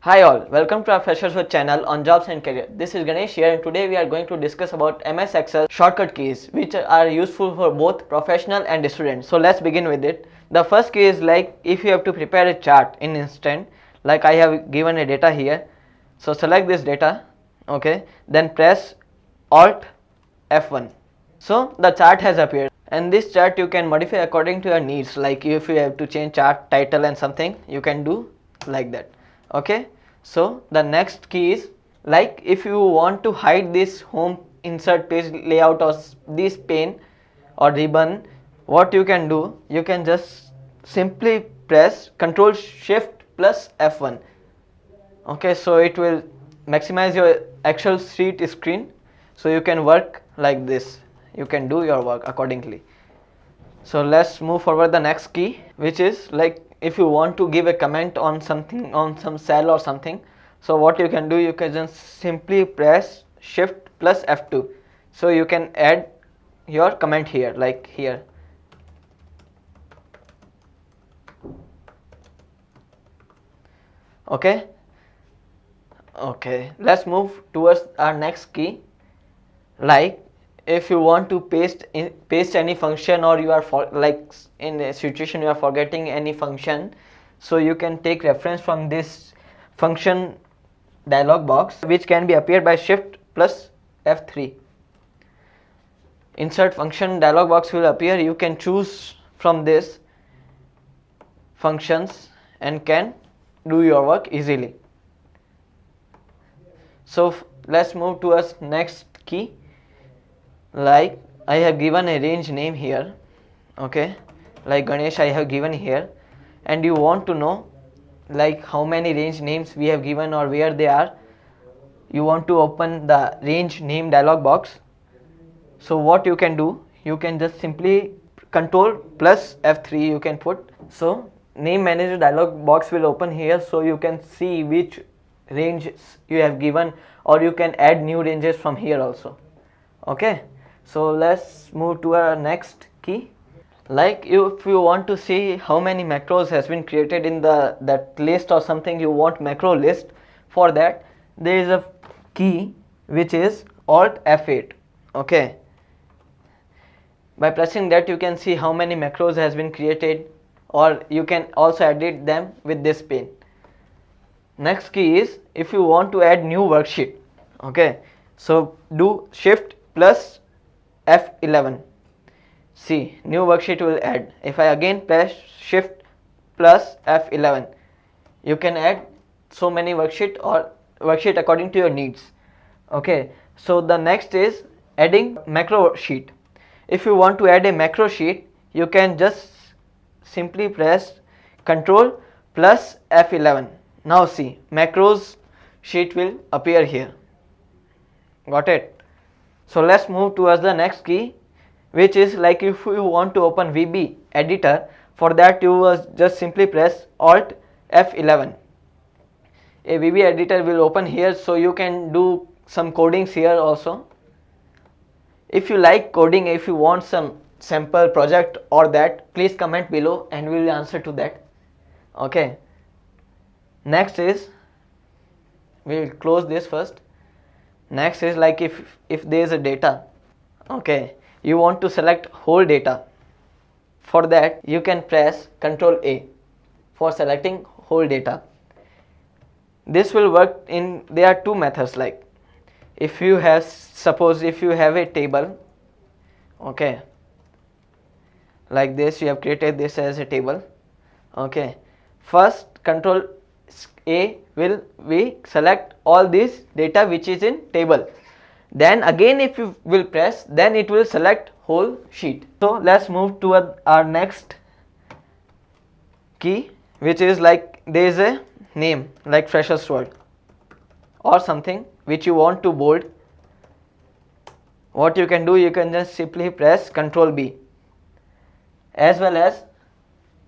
Hi all, welcome to our Freshers With channel on Jobs and Career. This is Ganesh here and today we are going to discuss about MS Excel shortcut keys which are useful for both professional and students. So let's begin with it. The first key is like if you have to prepare a chart in instant, like I have given a data here. So select this data, okay, then press Alt F1. So the chart has appeared and this chart you can modify according to your needs, like if you have to change chart title and something you can do like that. Okay, so the next key is like if you want to hide this home insert page layout or this pane or ribbon, what you can do, you can just simply press Ctrl Shift plus F1. Okay, so it will maximize your Excel sheet screen, so you can work like this, you can do your work accordingly. So let's move forward the next key, which is like if you want to give a comment on something, on some cell or something, so what you can do, you can just simply press Shift plus F2, so you can add your comment here, like here. Okay, let's move towards our next key. Like if you want to paste any function, or you are like in a situation you are forgetting any function, so you can take reference from this function dialog box, which can be appeared by Shift plus F3. Insert function dialog box will appear. You can choose from this functions and can do your work easily. So let's move towards next key. Like I have given a range name here, okay, like Ganesh I have given here, and you want to know like how many range names we have given or where they are. You want to open the range name dialog box, so what you can do, you can just simply Ctrl plus F3 you can put, so name manager dialog box will open here, so you can see which ranges you have given, or you can add new ranges from here also. Okay, so let's move to our next key. Like if you want to see how many macros has been created in that list or something, you want macro list, for that there is a key which is Alt F8. Okay, by pressing that you can see how many macros has been created, or you can also edit them with this pane. Next key is if you want to add new worksheet. Okay, so do Shift plus F11. See, new worksheet will add. If I again press Shift plus F11, you can add so many worksheet or worksheet according to your needs. Okay, so the next is adding macro sheet. If you want to add a macro sheet, you can just simply press Ctrl plus F11. Now see, macros sheet will appear here. Got it? So let's move towards the next key, which is like if you want to open VB editor, for that you just simply press Alt F11. A VB editor will open here, so you can do some codings here also. If you like coding, if you want some sample project or that, please comment below and we will answer to that. Okay, next is, we will close this first. Next is like if there is a data, okay, you want to select whole data, for that you can press Ctrl A for selecting whole data. This will work in, there are two methods, like if you have, suppose if you have a table, okay, like this, you have created this as a table. Okay, first Ctrl A will we select all this data which is in table, then again if you will press, then it will select whole sheet. So let's move to our next key, which is like there is a name like Freshers World or something which you want to bold. What you can do, you can just simply press Ctrl B, as well as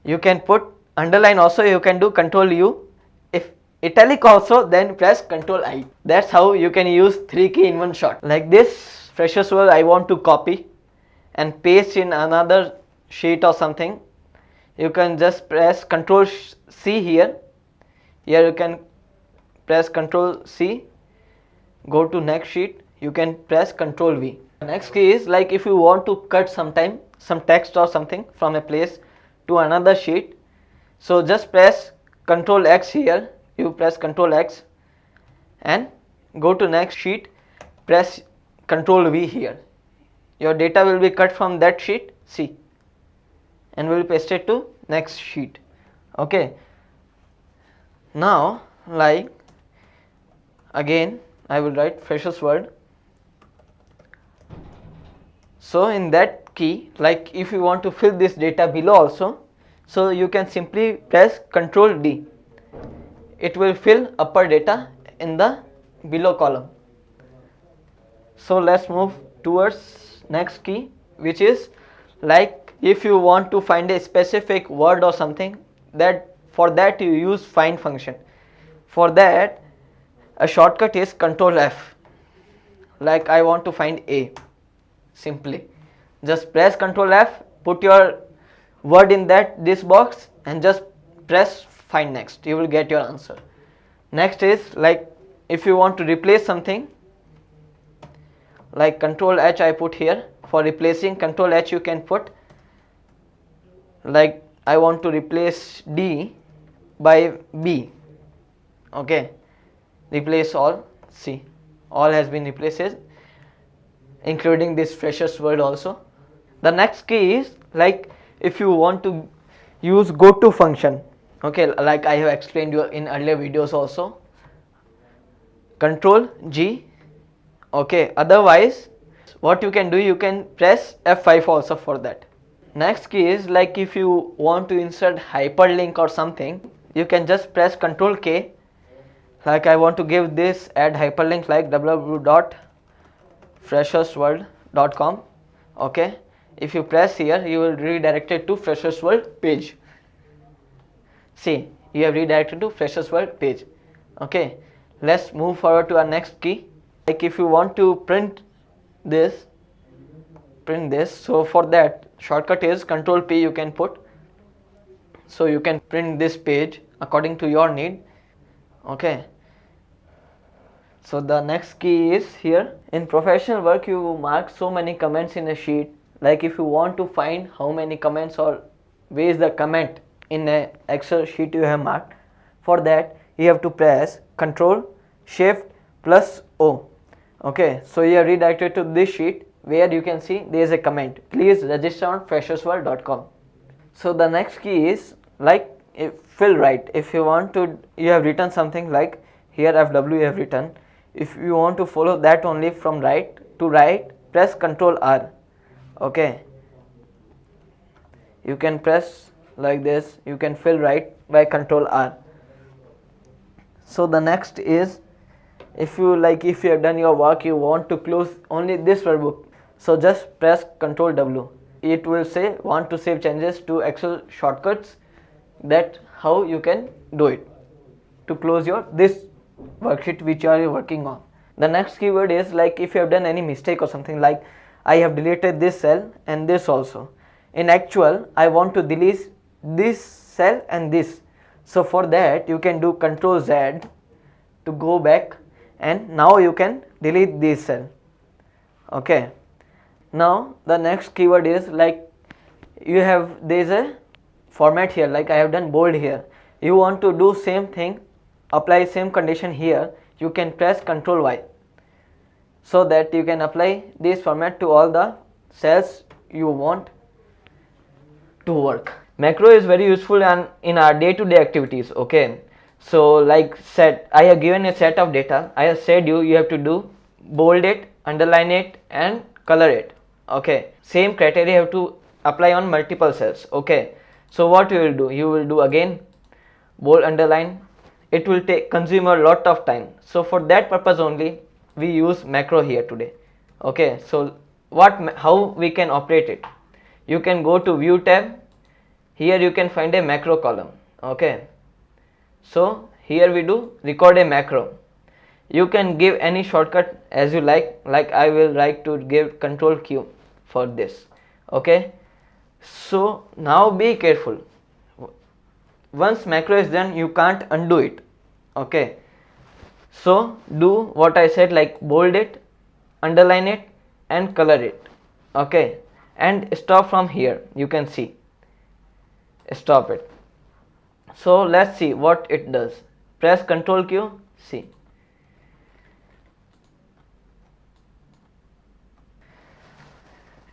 you can put underline also, you can do Ctrl U. If italic also, then press Ctrl I. That's how you can use 3 key in one shot. Like this Freshers World I want to copy and paste in another sheet or something, you can just press Ctrl C here. Here you can press Ctrl C, go to next sheet, you can press Ctrl V. The next key is like if you want to cut some text or something from a place to another sheet, so just press Ctrl X here, you press Ctrl X and go to next sheet, press Ctrl V here. Your data will be cut from that sheet C and will be pasted to next sheet. Okay, now like again I will write Freshers World. So in that key, like if you want to fill this data below also, so you can simply press Ctrl D. It will fill upper data in the below column. So let's move towards next key, which is like if you want to find a specific word or something, that for that you use find function. For that a shortcut is Ctrl F. Like I want to find A, simply just press Ctrl F, put your word in this box and just press find next, you will get your answer. Next is like if you want to replace something, like Ctrl H I put here. For replacing, Ctrl H you can put, like I want to replace D by B. Okay, replace all. See, all has been replaced, including this Freshers World also. The next key is like if you want to use goto function. Okay, like I have explained you in earlier videos also. Ctrl G. Okay, otherwise what you can do, you can press F5 also for that. Next key is like if you want to insert hyperlink or something, you can just press Ctrl K. Like I want to give this add hyperlink like www.freshersworld.com. okay, if you press here, you will redirect it to Freshers World page. See, you have redirected to Freshers World page. Okay, let's move forward to our next key. Like if you want to print this, so for that shortcut is Ctrl P you can put, so you can print this page according to your need. Okay, so the next key is here. In professional work you mark so many comments in a sheet. Like if you want to find how many comments or where is the comment in a Excel sheet you have marked, for that you have to press Ctrl Shift plus O. Okay, so you are redirected to this sheet where you can see there is a comment, please register on freshersworld.com. So the next key is like fill right. If you want to, you have written something like here FW you have written. If you want to follow that only from right to right, press Ctrl R. Okay, you can press like this, you can fill right by Ctrl R. So the next is if you have done your work, you want to close only this workbook, so just press Ctrl W. It will say want to save changes to Excel shortcuts. That how you can do it to close your this worksheet which you are working on. The next keyword is like if you have done any mistake or something, like I have deleted this cell and this also. In actual I want to delete this cell and this, so for that you can do Ctrl Z to go back, and now you can delete this cell. Okay, now the next keyword is like there is a format here, like I have done bold here. You want to do same thing, apply same condition here, you can press Ctrl Y, so that you can apply this format to all the cells you want to work. Macro is very useful and in our day-to-day activities. Okay, so like I have given a set of data. I have said you have to do bold it, underline it and color it. Okay, same criteria you have to apply on multiple cells. Okay, so what you will do, you will do again bold, underline. It will consume a lot of time, so for that purpose only we use macro here today. Okay, so how we can operate it, you can go to view tab. Here you can find a macro column. Okay, so here we do record a macro. You can give any shortcut as you like I will like to give Control Q for this. Okay, so now be careful, once macro is done you can't undo it. Okay, So do what I said, like bold it, underline it and color it. Okay, and stop from here. You can see, stop it. So let's see what it does. Press Ctrl Q, see.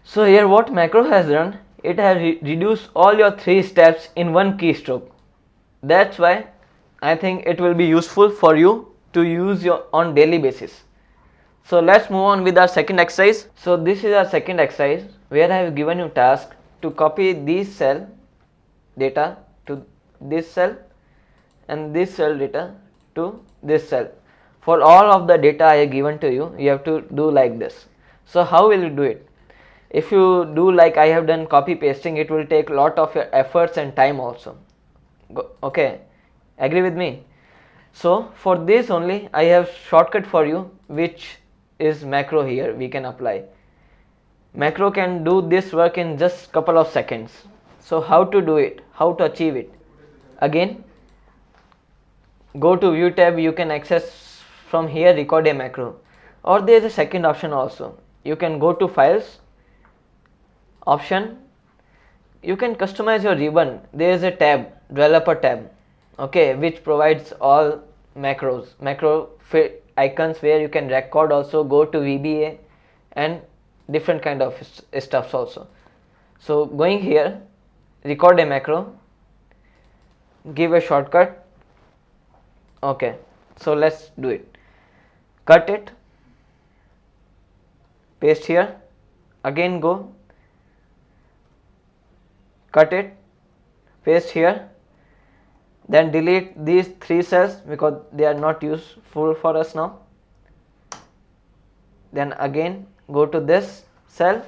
So here what macro has done, it has reduced all your 3 steps in one keystroke. That's why I think it will be useful for you to use your on daily basis. So let's move on with our second exercise. So this is our second exercise where I have given you task to copy this cell data to this cell and this cell data to this cell. For all of the data I have given to you, you have to do like this. So how will you do it? If you do like I have done copy pasting, it will take a lot of your efforts and time also. Okay, agree with me? So for this only I have shortcut for you, which is macro. Here we can apply. Macro can do this work in just couple of seconds. So how to do it, how to achieve it? Again, go to view tab. You can access from here record a macro, or there is a second option also. You can go to files option, you can customize your ribbon. There is a tab, developer tab, okay, which provides all macro icons where you can record also, go to VBA and different kind of stuffs also. So going here, record a macro, give a shortcut. Okay, so let's do it. Cut it, paste here, again go, cut it, paste here, then delete these 3 cells because they are not useful for us now. Then again go to this cell.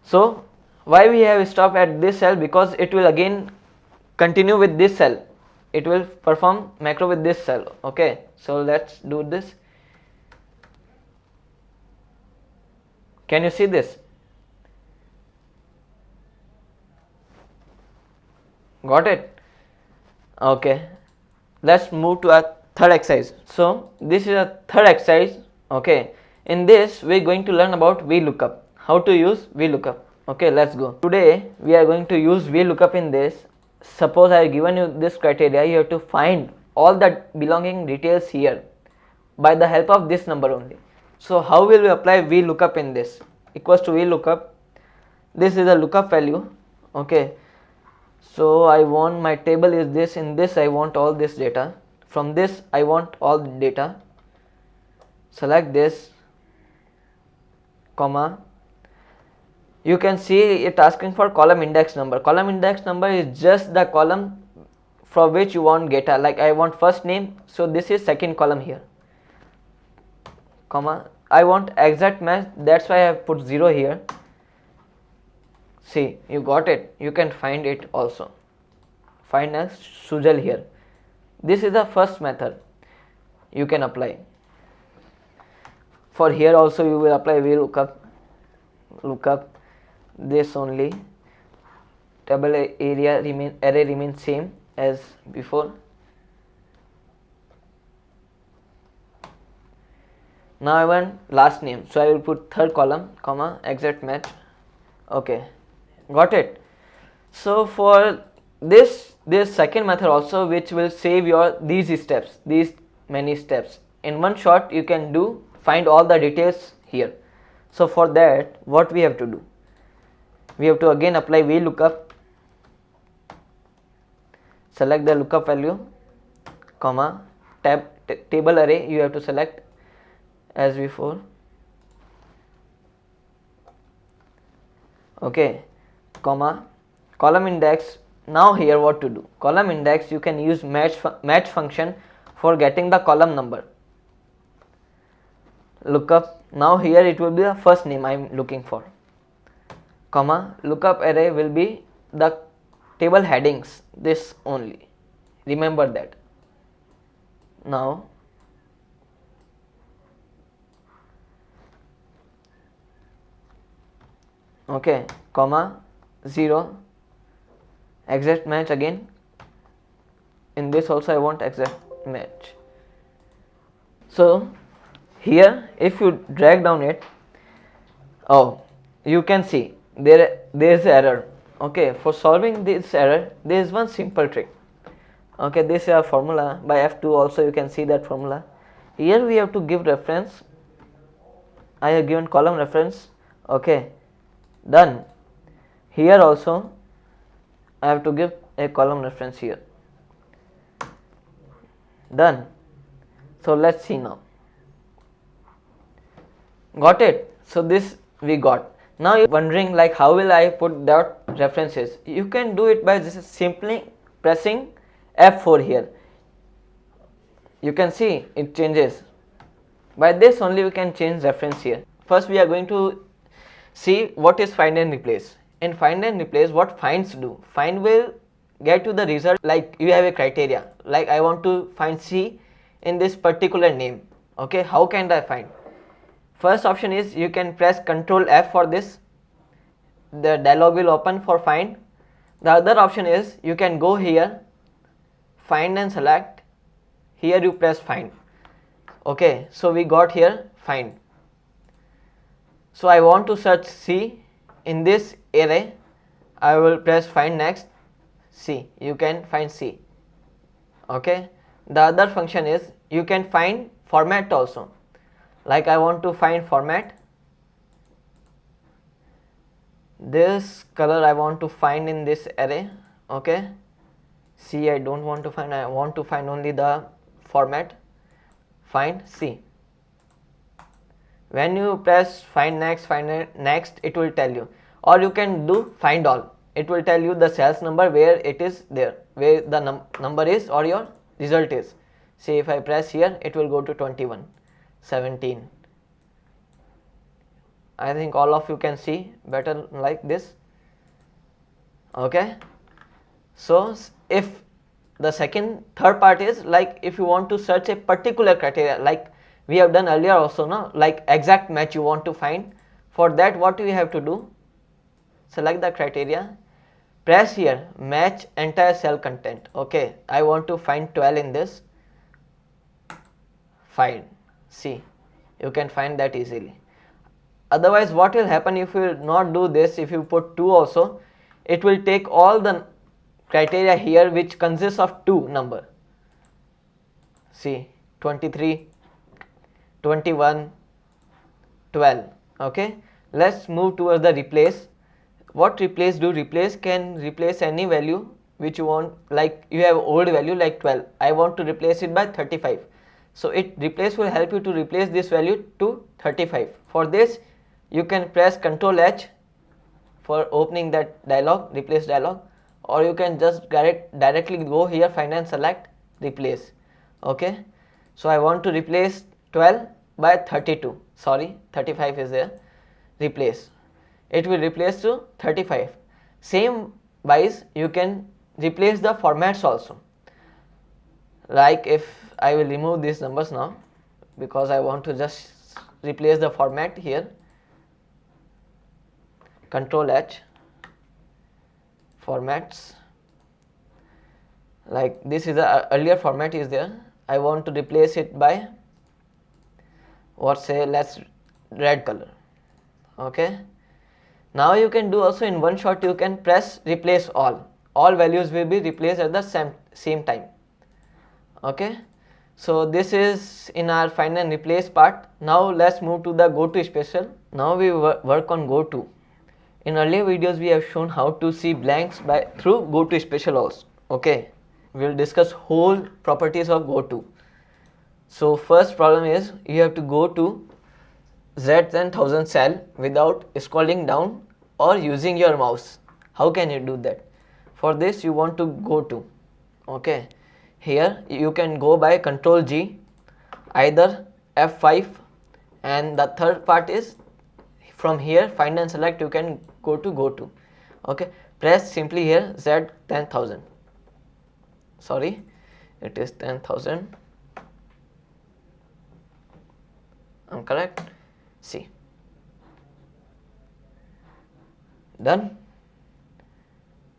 So why we have stopped at this cell? Because it will again continue with this cell, it will perform macro with this cell. Okay, so let's do this. Can you see this? Got it? Okay, let's move to our third exercise. So this is a third exercise. Okay, in this we are going to learn about VLOOKUP, how to use VLOOKUP. Okay, let's go. Today we are going to use VLOOKUP in this. Suppose I have given you this criteria, you have to find all the belonging details here by the help of this number only. So how will we apply VLOOKUP in this? Equals to VLOOKUP, this is the lookup value. Okay, so I want my table is this, in this I want all this data, from this I want all the data. Select this, comma, you can see it asking for column index number. Column index number is just the column for which you want data. Like I want first name, so this is second column here, comma, I want exact match, that's why I have put 0 here. See, you got it. You can find it also, find as Sujal here. This is the first method you can apply. For here also you will apply VLOOKUP, lookup this only, table array remains same as before. Now I want last name, so I will put third column, comma, exact match. Okay, got it. So for this second method also, which will save your these steps, these many steps in one shot, you can do find all the details here. So for that, what we have to do, we have to again apply VLOOKUP, select the lookup value, comma, table array you have to select as before. Okay, comma, column index. Now here what to do, column index you can use match function for getting the column number. Lookup, now here it will be the first name I am looking for, comma, lookup array will be the table headings, this only, remember that. Now okay, comma, 0, exact match again, in this also I want exact match. So here if you drag down it, oh, you can see there is error. Okay, for solving this error there is one simple trick. Okay, this is a formula by F2, also you can see that formula. Here we have to give reference. I have given column reference. Okay, done. Here also I have to give a column reference here. Done. So let's see now. Got it? So this we got. Now you're wondering like how will I put that references? You can do it by just simply pressing F4 here. You can see it changes. By this only we can change reference here. First we are going to see what is find and replace. In find and replace, what finds do? Find will get you the result like you have a criteria. Like I want to find C in this particular name. Okay, how can I find? First option is you can press Ctrl F for this. The dialog will open for find. The other option is you can go here, find and select. Here you press find. Okay, so we got here find. So I want to search C in this array. I will press find next C. You can find C. Okay, the other function is you can find format also. Like I want to find format. This color I want to find in this array. Okay, C I don't want to find. I want to find only the format. Find C. When you press find next, it will tell you, or you can do find all. It will tell you the cells number where it is there, where the number is or your result is. See, if I press here, it will go to 21, 17. I think all of you can see better like this. Okay, so if the third part is like if you want to search a particular criteria, like we have done earlier also, no, like exact match you want to find. For that, what we have to do? Select the criteria, press here match entire cell content. Okay, I want to find 12 in this. Find C. You can find that easily. Otherwise, what will happen if you not do this? If you put 2 also, it will take all the criteria here which consists of 2 number. See, 23, 21, 12. Okay, let's move towards the replace. What replace do? Replace can replace any value which you want. Like you have old value like 12. I want to replace it by 35. So replace will help you to replace this value to 35. For this, you can press Ctrl H for opening that dialog, replace dialog, or you can just directly go here, find and select replace. Okay, so I want to replace 12 by 32. Sorry, 35 is there. Replace. It will replace to 35. Same wise, you can replace the formats also. Like if I will remove these numbers now because I want to just replace the format here. Ctrl H, formats. Like this is the earlier format is there. I want to replace it by what, say let's red color. Okay, now you can do also in one shot. You can press replace all values will be replaced at the same time. Okay, so this is in our find and replace part. Now let's move to the go to special. Now we work on go to. In earlier videos we have shown how to see blanks through go to special also. Okay, we will discuss whole properties of go to. So first problem is you have to go to Z10000 cell without scrolling down or using your mouse. How can you do that? For this you want to go to. Okay, here you can go by Ctrl G, either F5, and the third part is from here find and select. You can go to. Okay, press simply here Z10000. Sorry, it is 10,000. I'm correct. See, done.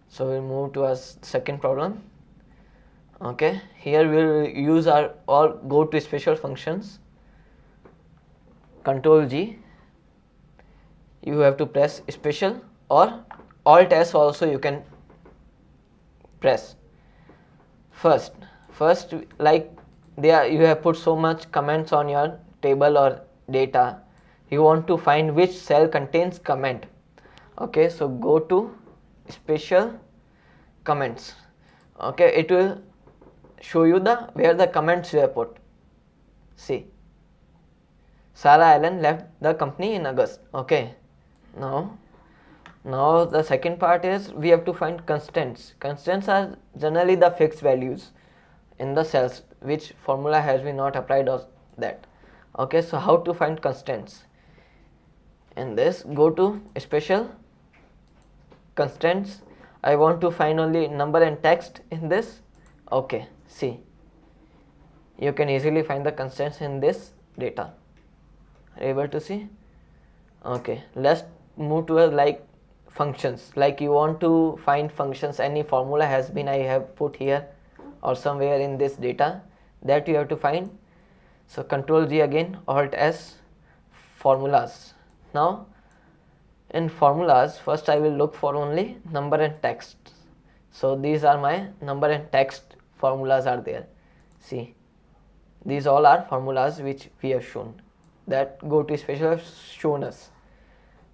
So we'll move to our second problem. Okay, here we'll use our all go to special functions. Control G, you have to press special, or Alt S also you can press. First like there you have put so much comments on your table or data, you want to find which cell contains comment. Okay, so go to special comments. Okay, it will show you the where the comments you have put. See, Sarah Allen left the company in August. Okay, now the second part is we have to find constants. Constants are generally the fixed values in the cells which formula has been not applied or that. Okay, so how to find constants? In this, go to special constants. I want to find only number and text in this. Okay, see, you can easily find the constants in this data. Are you able to see? Okay, let's move to a like functions. Like you want to find functions, any formula has been I have put here or somewhere in this data, that you have to find. So Control G again, Alt S, formulas. Now in formulas, first I will look for only number and text. So these are my number and text formulas are there. See, these all are formulas which we have shown, that go to special have shown us.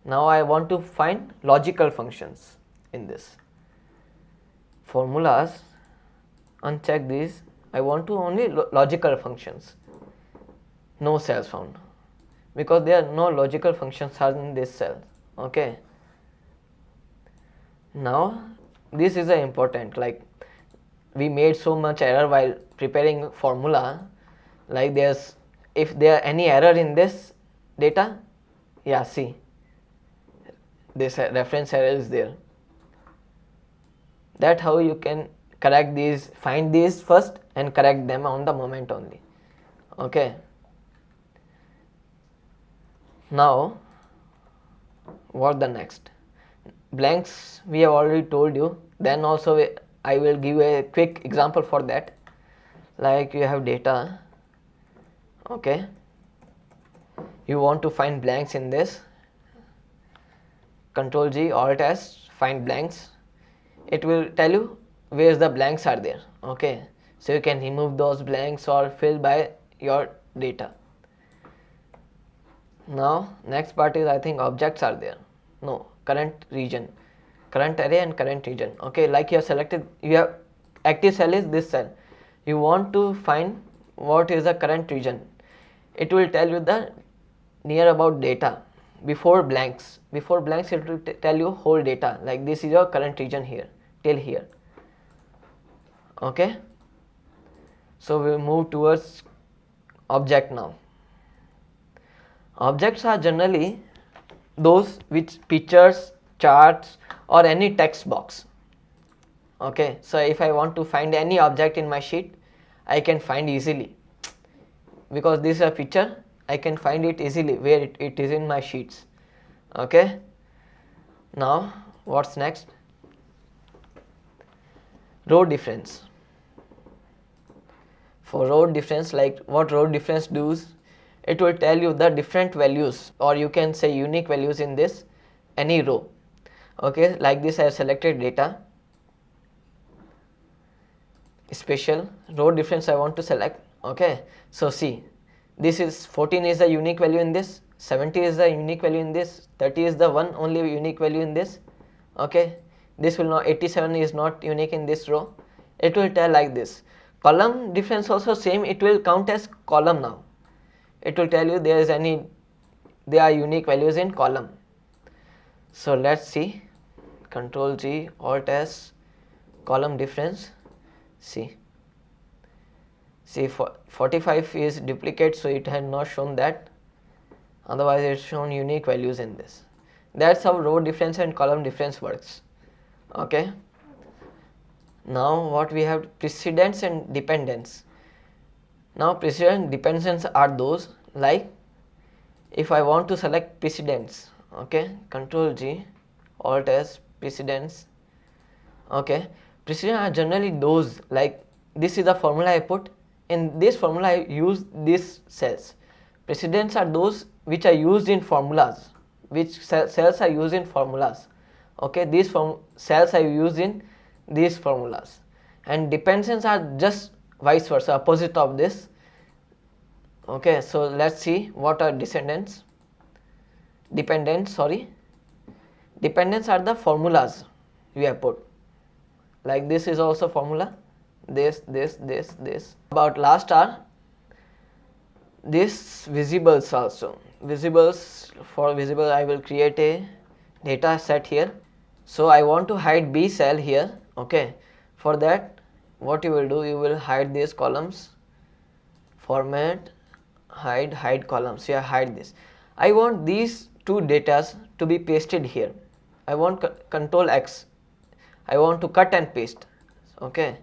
Now I want to find logical functions in this. Formulas, uncheck these. I want to only logical functions. No cells found, because there are no logical functions are in this cell. Okay. Now this is important, like we made so much error while preparing formula, like if there are any error in this data, yeah, see, this reference error is there. That how you can correct these, find these first and correct them on the moment only. Okay. Now what the next? Blanks we have already told you. Then also I will give a quick example for that. Like you have data. Okay, you want to find blanks in this. Control G, Alt S, find blanks. It will tell you where the blanks are there. Okay, so you can remove those blanks or fill by your data. Now next part is, I think, objects are there. No, current region, current array and current region. Okay, like you have selected, you have active cell is this cell, you want to find what is the current region. It will tell you the near about data before blanks. Before blanks it will tell you whole data, like this is your current region here till here. Okay, so we will move towards object now. Objects are generally those which pictures, charts or any text box. Okay, so if I want to find any object in my sheet, I can find easily, because this is a picture, I can find it easily where it is in my sheets. Okay, now what's next? Row difference. For row difference, like what row difference does, it will tell you the different values, or you can say unique values in this any row. Okay, like this I have selected data, special row difference I want to select. Okay, so see, this is 14 is the unique value in this, 70 is the unique value in this, 30 is the one only unique value in this. Okay, this will not, 87 is not unique in this row. It will tell like this. Column difference also same, it will count as column. Now it will tell you there are unique values in column. So let's see, Control G, Alt S, column difference. See, 45 is duplicate, so it had not shown that, otherwise it's shown unique values in this. That's how row difference and column difference works. Okay, now what we have, precedence and dependence. Now precedence dependence are those, like if I want to select precedence, okay, Control G, Alt S, precedence. Okay, precedence are generally those, like this is the formula I put, in this formula I use these cells, Precedents are those which are used in formulas, which cells are used in formulas. Okay, these cells are used in these formulas, and dependents are just vice versa, opposite of this. Okay, so let's see what are dependents. Dependents are the formulas we have put. Like this is also formula, this. About last are this visibles also. Visibles, for visible I will create a data set here. So I want to hide B cell here. Okay, for that what you will do, you will hide these columns, format, hide columns. Yeah, hide this. I want these two datas to be pasted here. I want control X. I want to cut and paste. Okay,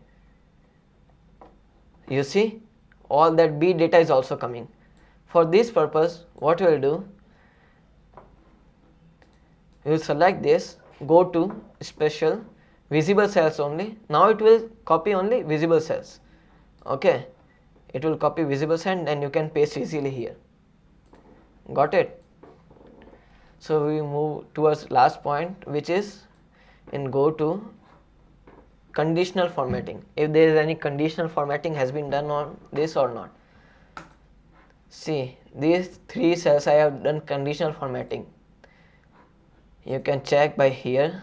you see all that B data is also coming. For this purpose, what you will do, you will select this, go to special, visible cells only. Now it will copy only visible cells. Okay, it will copy visible cells and you can paste easily here. Got it? So we move towards last point, which is in go to conditional formatting. If there is any conditional formatting has been done on this or not. See, these three cells I have done conditional formatting. You can check by here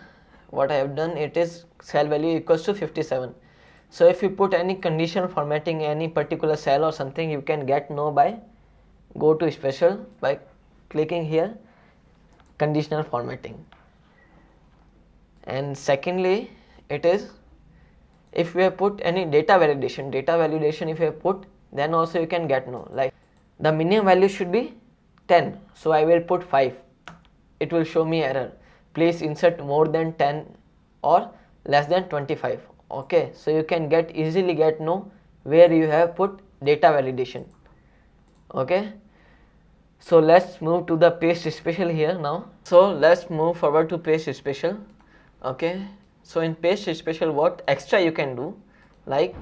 what I have done. It is cell value equals to 57. So if you put any conditional formatting any particular cell or something, you can get know by go to special by clicking here conditional formatting. And secondly, it is if we have put any data validation if you have put, then also you can get know, like the minimum value should be 10, so I will put 5. It will show me error, please insert more than 10 or less than 25. Okay, so you can easily get know where you have put data validation. Okay, so let's move to the paste special here now. So let's move forward to paste special. Okay, so in paste special what extra you can do, like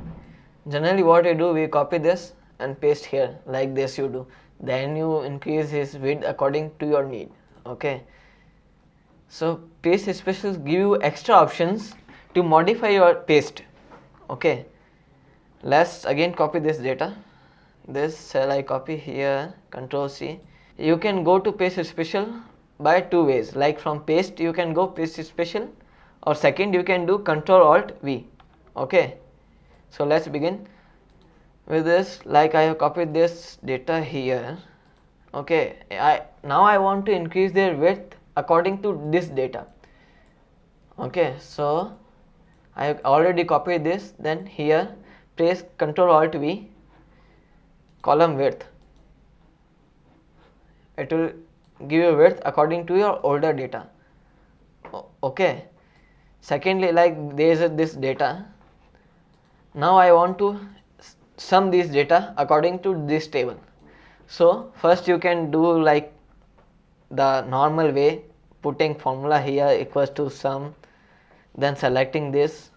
generally what you do, we copy this and paste here like this you do, then you increase his width according to your need. Okay, so paste specials give you extra options to modify your paste. Okay, let's again copy this data, this cell I copy here, Control C. You can go to paste special by two ways, like from paste you can go paste special, or second you can do Control Alt V. Okay, so let's begin with this. Like I have copied this data here. Okay, now I want to increase their width according to this data. Okay, so I have already copied this, then here press Control Alt V, column width. It will give you width according to your older data. Okay, secondly, like there is this data, now I want to sum these data according to this table. So first you can do like the normal way, putting formula here equals to sum, then selecting this,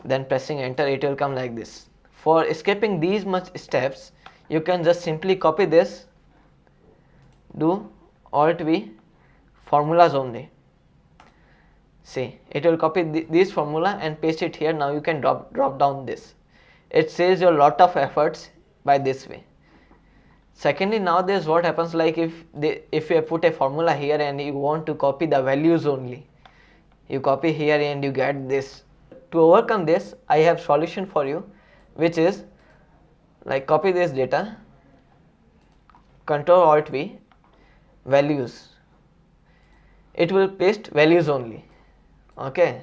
then pressing enter, it will come like this. For escaping these much steps, you can just simply copy this, do Alt V, formulas only. See, it will copy this formula and paste it here. Now you can drop down this. It saves you a lot of efforts by this way. Secondly, now this what happens, like if you put a formula here and you want to copy the values only, you copy here and you get this. To overcome this, I have solution for you, which is like copy this data, Control Alt V, values. It will paste values only. Okay,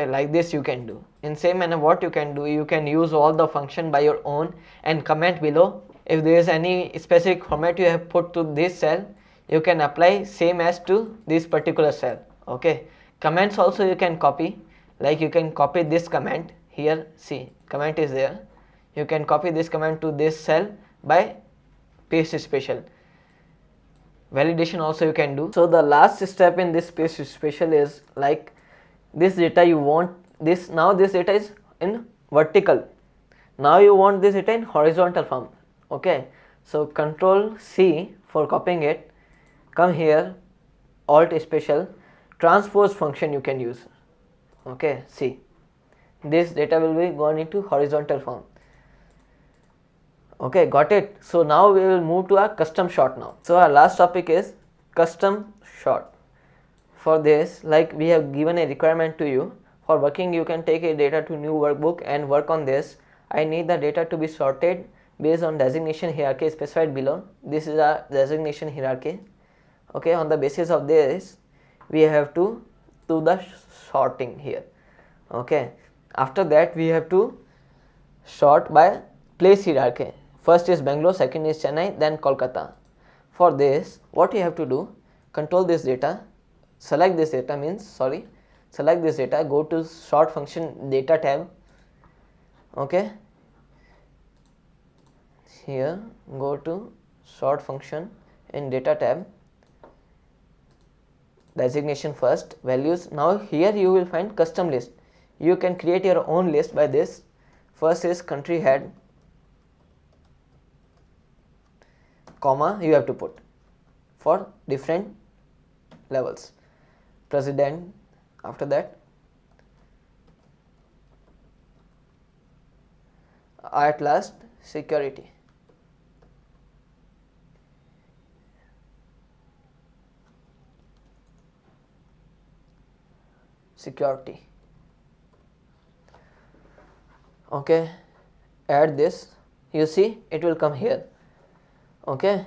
like this you can do. In same manner, what you can do, you can use all the function by your own and comment below. If there is any specific format you have put to this cell, you can apply same as to this particular cell. Okay, comments also you can copy, like you can copy this comment here. See, comment is there. You can copy this comment to this cell by paste special. Validation also you can do. So the last step in this paste special is like this data you want this, now this data is in vertical, Now you want this data in horizontal form. Okay, so Control C for copying it. Come here, Alt special, transpose function you can use. Okay, see, this data will be gone into horizontal form. Okay, got it. So now we will move to our custom shot now. So our last topic is custom shot. For this, like we have given a requirement to you. For working, you can take a data to new workbook and work on this. I need the data to be sorted based on designation hierarchy specified below. This is our designation hierarchy. Okay, on the basis of this, we have to do the sorting here. Okay, after that we have to sort by place hierarchy. First is Bangalore, second is Chennai, then Kolkata. For this, what you have to do, control this data, select this data select this data, go to sort function data tab. Okay, here go to sort function in data tab, designation first, values. Now here you will find custom list. You can create your own list by this. First is country head, comma you have to put for different levels, president, after that at last security. Okay, add this, you see it will come here. Okay,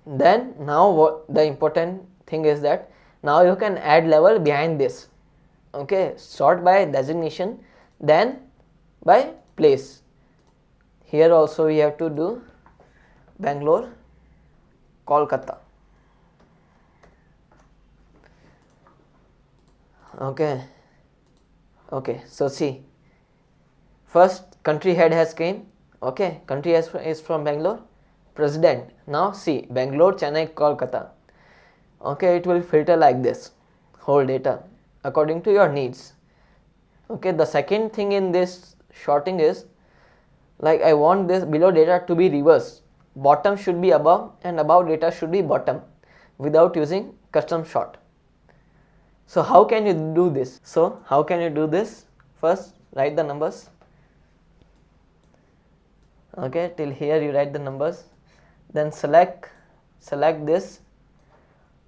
then now what the important thing is that now you can add level behind this. Okay, sort by designation, then by place. Here also we have to do Bangalore, Kolkata. Okay, so see, first country head has came. Okay, country is from Bangalore, president. Now see, Bangalore, Chennai, Kolkata. Okay, it will filter like this whole data according to your needs. Okay, the second thing in this sorting is, like I want this below data to be reversed. Bottom should be above and above data should be bottom without using custom sort. So how can you do this? First write the numbers. Okay, till here you write the numbers, then select this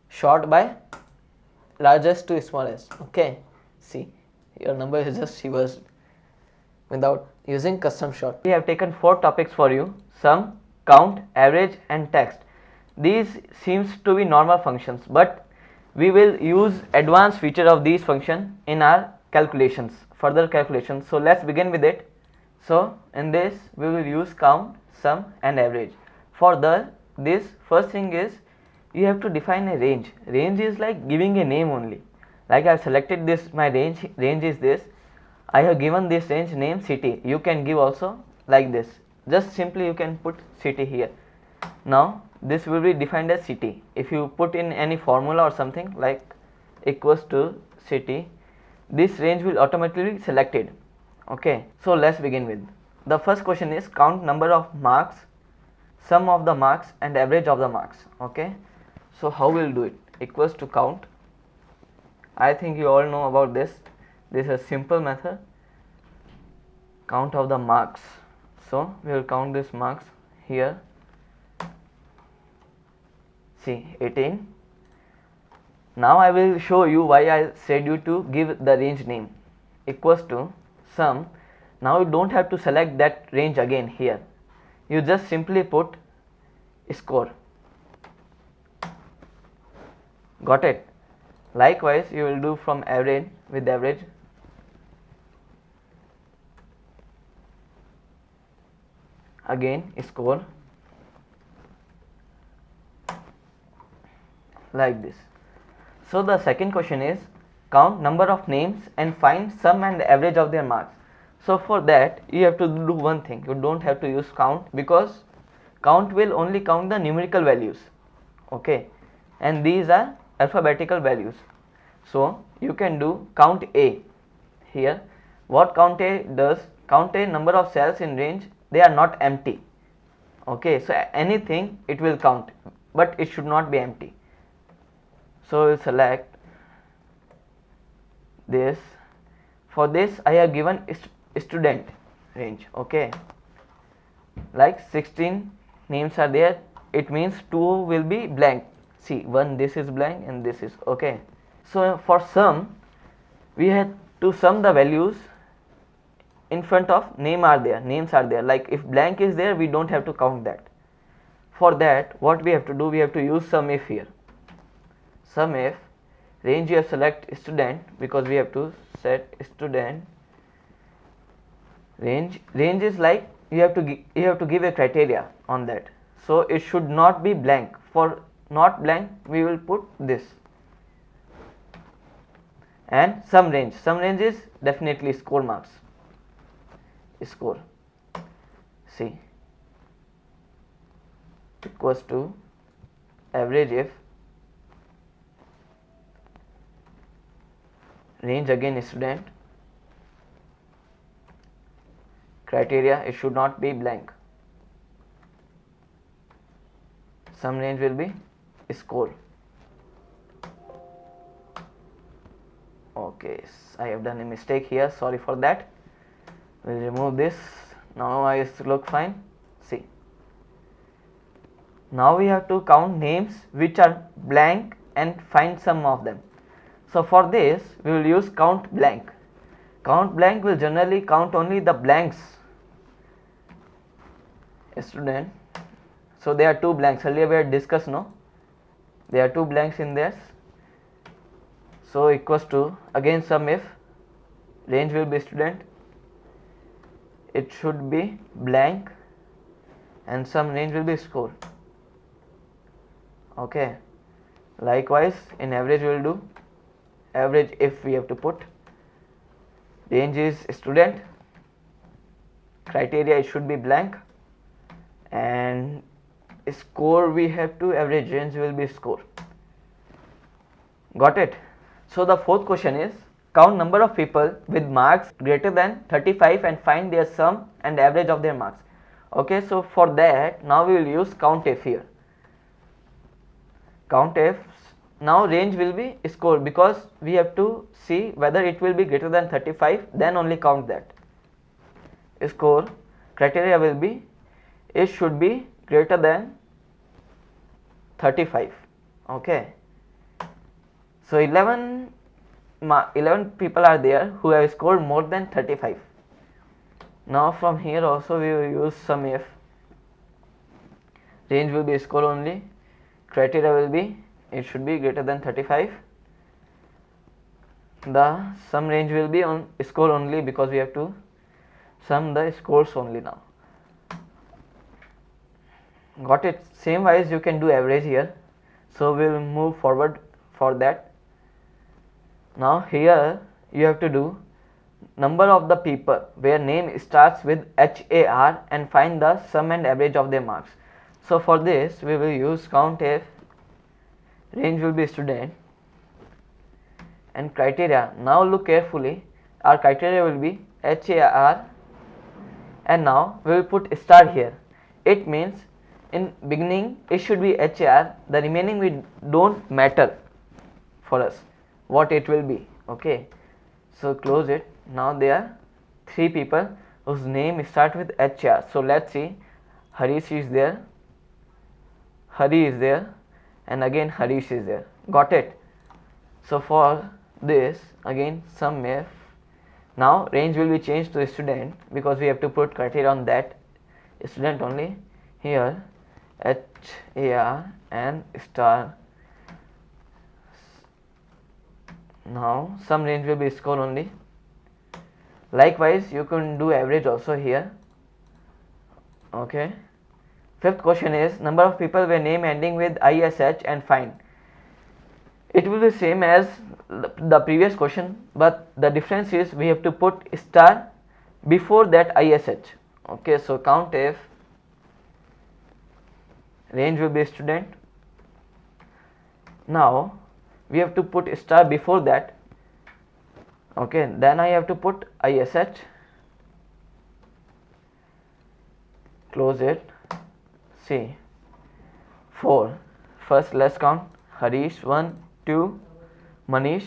sort by largest to smallest. Okay, see, your number is just reversed without using custom sort. We have taken 4 topics for you: sum, count, average and text. These seems to be normal functions, but we will use advanced feature of these functions in our further calculations. So let's begin with it. So in this we will use count, sum and average. For this first thing is, you have to define a range. Range is like giving a name only. Like I have selected this, my range is this. I have given this range name city. You can give also like this. Just simply you can put city here. Now this will be defined as city. If you put in any formula or something like equals to city, this range will automatically be selected. Okay, so let's begin with the first question is count number of marks, sum of the marks and average of the marks. Okay, so how we'll do it? Equals to count. I think you all know about this. This is a simple method. Count of the marks. So we will count these marks here. See, 18. Now I will show you why I said you to give the range name. Equals to sum. Now you don't have to select that range again here. You just simply put score. Got it? Likewise you will do from average with average. Again score. Like this. So the second question is count number of names and find sum and average of their marks. So for that you have to do one thing. You don't have to use count, because count will only count the numerical values. Okay, and these are alphabetical values. So you can do count A. Here what count A does, count a number of cells in range, they are not empty. Okay, so anything it will count, but it should not be empty. So we'll select this. For this I have given student range. Okay, like 16 names are there, it means 2 will be blank. See, one, this is blank and this is okay. So for sum, we have to sum the values in front of names are there. Like if blank is there, we don't have to count that. For that, what we have to do, we have to use SUMIF here. SUMIF, range you have select student, because we have to set student range. Range is like you have to give a criteria on that, so it should not be blank. For not blank, we will put this. And sum range is definitely score marks. Score, see, equals to average if range, again student, criteria, it should not be blank, sum range will be score. Okay, I have done a mistake here, sorry for that. We'll remove this. Now I look fine. See, now we have to count names which are blank and find sum of them. So for this we will use count blank. Count blank will generally count only the blanks. Student, so there are 2 blanks. Earlier we had discussed, no? There are 2 blanks in this. So equals to, again sum if, range will be student, it should be blank, and sum range will be score. Okay, likewise in average we will do average if we have to put, range is student, criteria it should be blank, and score we have to average, range will be score. Got it? So the fourth question is, count number of people with marks greater than 35 and find their sum and average of their marks. Okay, so for that now we will use COUNTIF here. COUNTIF, now range will be score, because we have to see whether it will be greater than 35, then only count that. Score, criteria will be, it should be greater than 35. Okay, so 11 people are there who have scored more than 35. Now from here also we will use SUMIF. Range will be score only, criteria will be, it should be greater than 35. The sum range will be on score only, because we have to sum the scores only now. Got it? Same wise you can do average here, so we will move forward for that. Now here you have to do number of the people where name starts with HAR and find the sum and average of their marks. So for this we will use COUNTIF, range will be student, and criteria. Now look carefully, our criteria will be HAR, and now we will put star here. It means in beginning it should be HAR, the remaining we don't matter for us what it will be. Okay, so close it. Now there are 3 people whose name start with HR. So let's see, Harish is there, Hari is there, and again Harish is there. Got it? So for this again SUMIF. Now range will be changed to student, because we have to put criteria on that student only. Here HAR and star. Now sum range will be score only. Likewise you can do average also here. Okay, fifth question is, number of people where name ending with ISH and find. It will be same as the previous question, but the difference is we have to put star before that ISH. Okay, so COUNTIF, range will be student. Now we have to put star before that. Okay, then I have to put ISH, close it. See, 4. First let's count. Harish 1, 2, Manish,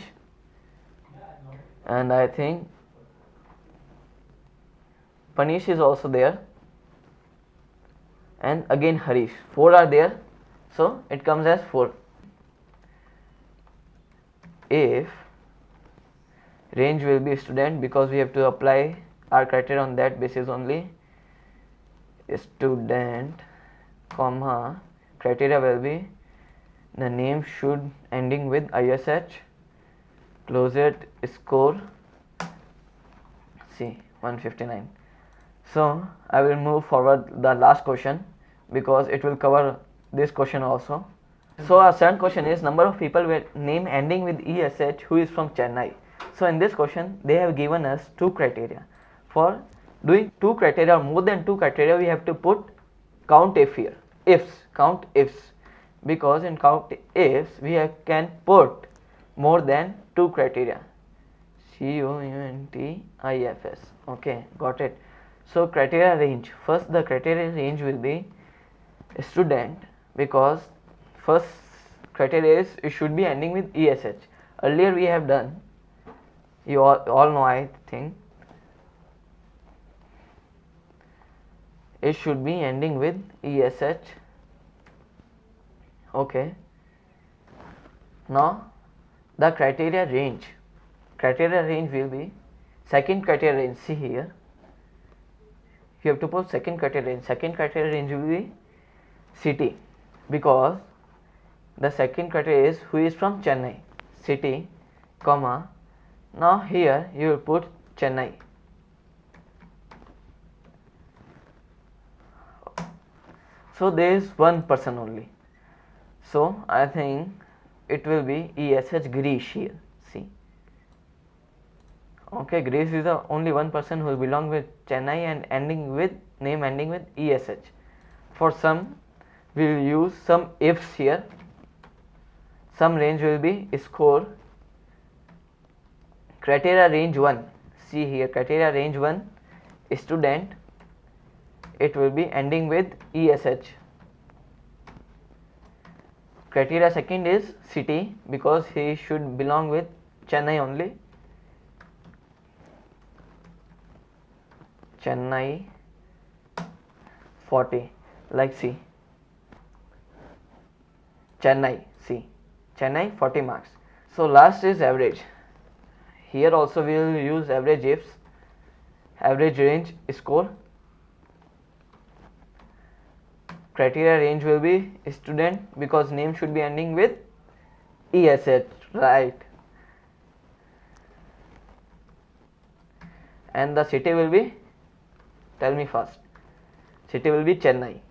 and I think Panish is also there, and again Harish. 4 are there, so it comes as 4. If range will be student, because we have to apply our criteria on that basis only, student, comma, criteria will be the name should ending with ISH, close it, score, see 159. So I will move forward the last question because it will cover this question also. So our second question is number of people with name ending with ESH who is from Chennai. So in this question they have given us 2 criteria. For doing 2 criteria or more than 2 criteria, we have to put count if here, count ifs, because in count ifs we can put more than 2 criteria. COUNTIFS. Okay, got it. So criteria range, first the criteria range will be student, because first criteria is it should be ending with ESH. Earlier we have done, you all know, I think it should be ending with ESH. Okay, now the criteria range will be second criteria range. See here, you have to put second criteria range will be city, because the second criteria is who is from Chennai, city, comma, now here you will put Chennai. So there is one person only, so I think it will be ESH Girish here. See, okay, Girish is the only one person who will belong with Chennai and name ending with ESH. For some we will use some ifs here. Some range will be score, criteria range 1. See here, criteria range 1 student, it will be ending with ESH. Criteria second is city, because he should belong with Chennai only. Chennai 40, like see, Chennai, see, Chennai 40 marks. So last is average. Here also we will use average ifs, average range score, criteria range will be student, because name should be ending with ESH, right, and the city will be, tell me first, city will be Chennai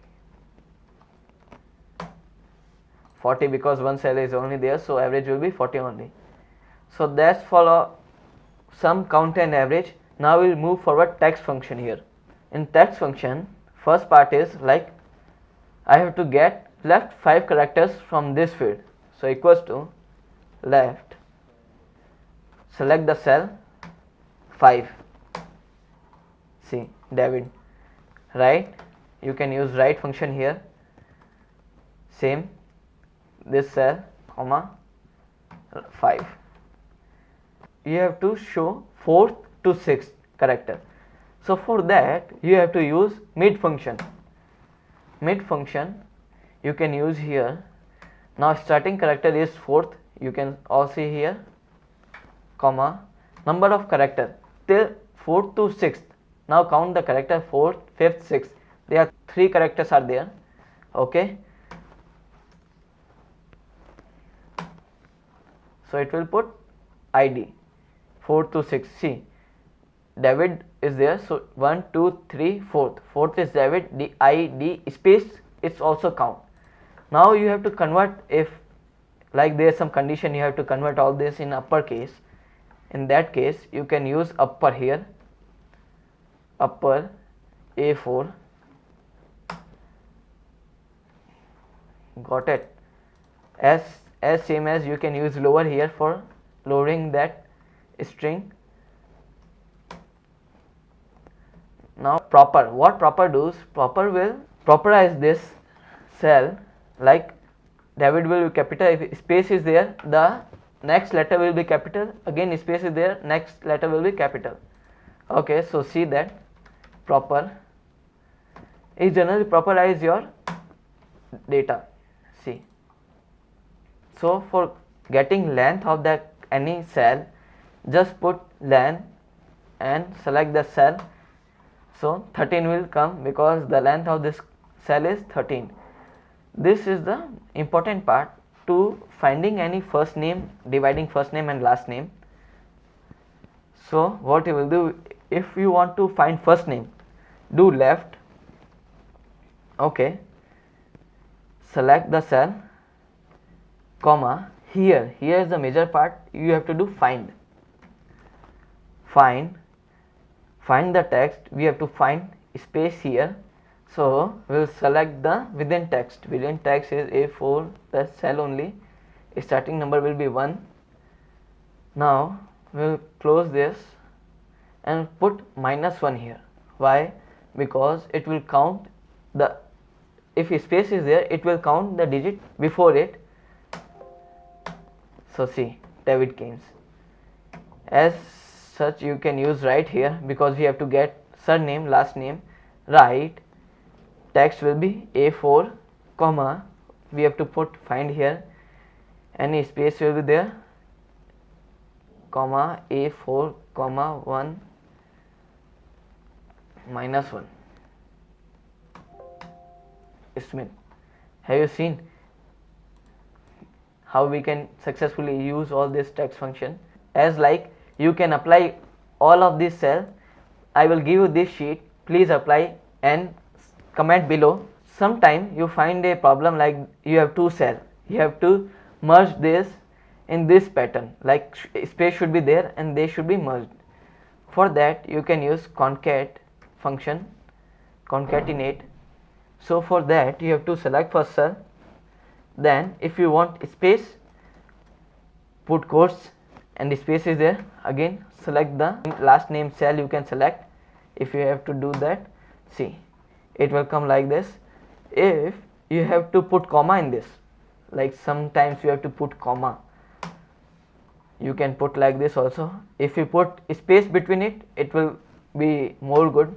40, because one cell is only there, so average will be 40 only. So that's for some count and average. Now we will move forward text function here. In text function, first part is like I have to get left 5 characters from this field, so equals to left, select the cell 5, see David, right, you can use right function here, same this cell, comma 5. You have to show 4th to 6th character, so for that you have to use mid function. Mid function you can use here. Now starting character is 4th, you can all see here, comma, number of character till 4th to 6th. Now count the character 4th, 5th, 6th, there are 3 characters are there. Okay, so it will put ID 4th to 6th. See, David is there, so 1, 2, 3, 4th. 4th is David, the ID space, it's also count. Now you have to convert, if like there is some condition, you have to convert all this in uppercase. In that case you can use upper here, upper A4, got it. As same as you can use lower here for lowering that string. Now proper, what proper does, proper will properize this cell, like David will be capital, if space is there the next letter will be capital, again space is there, next letter will be capital. Okay, so see that proper is generally properize your data. See, so for getting length of that any cell, just put len and select the cell. So 13 will come because the length of this cell is 13. This is the important part to finding any first name, dividing first name and last name. So what you will do, if you want to find first name, do left, okay, select the cell, comma, here is the major part, you have to do find the text, we have to find space here. So we will select the within text is A4, the cell only, starting number will be 1. Now we will close this and put -1 here. Why? Because it will count the, if space is there it will count the digit before it. So see, David Keynes. As such you can use right here because we have to get surname, last name, right, text will be A4, comma, we have to put find here, any space will be there, comma, A4, comma, 1, -1. Smith. Have you seen how we can successfully use all this text function? As like you can apply all of this cell, I will give you this sheet, please apply and comment below. Sometime you find a problem like you have two cells, you have to merge this in this pattern, like space should be there and they should be merged. For that you can use concat function, concatenate. So for that you have to select first cell, then if you want space, put quotes and the space is there, again select the last name cell, you can select if you have to do that. See, it will come like this. If you have to put comma in this, like sometimes you have to put comma, you can put like this also. If you put space between it, it will be more good.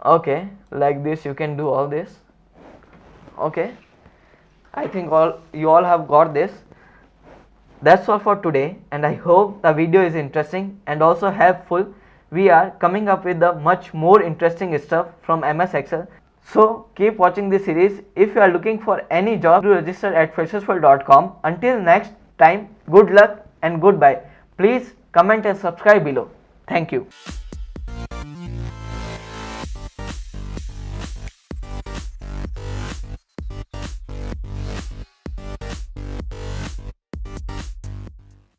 Okay, like this you can do all this. Okay, I think you all have got this. That's all for today, and I hope the video is interesting and also helpful. We are coming up with the much more interesting stuff from MS Excel. So keep watching this series. If you are looking for any job, do register at freshersworld.com. Until next time, good luck and goodbye. Please comment and subscribe below. Thank you.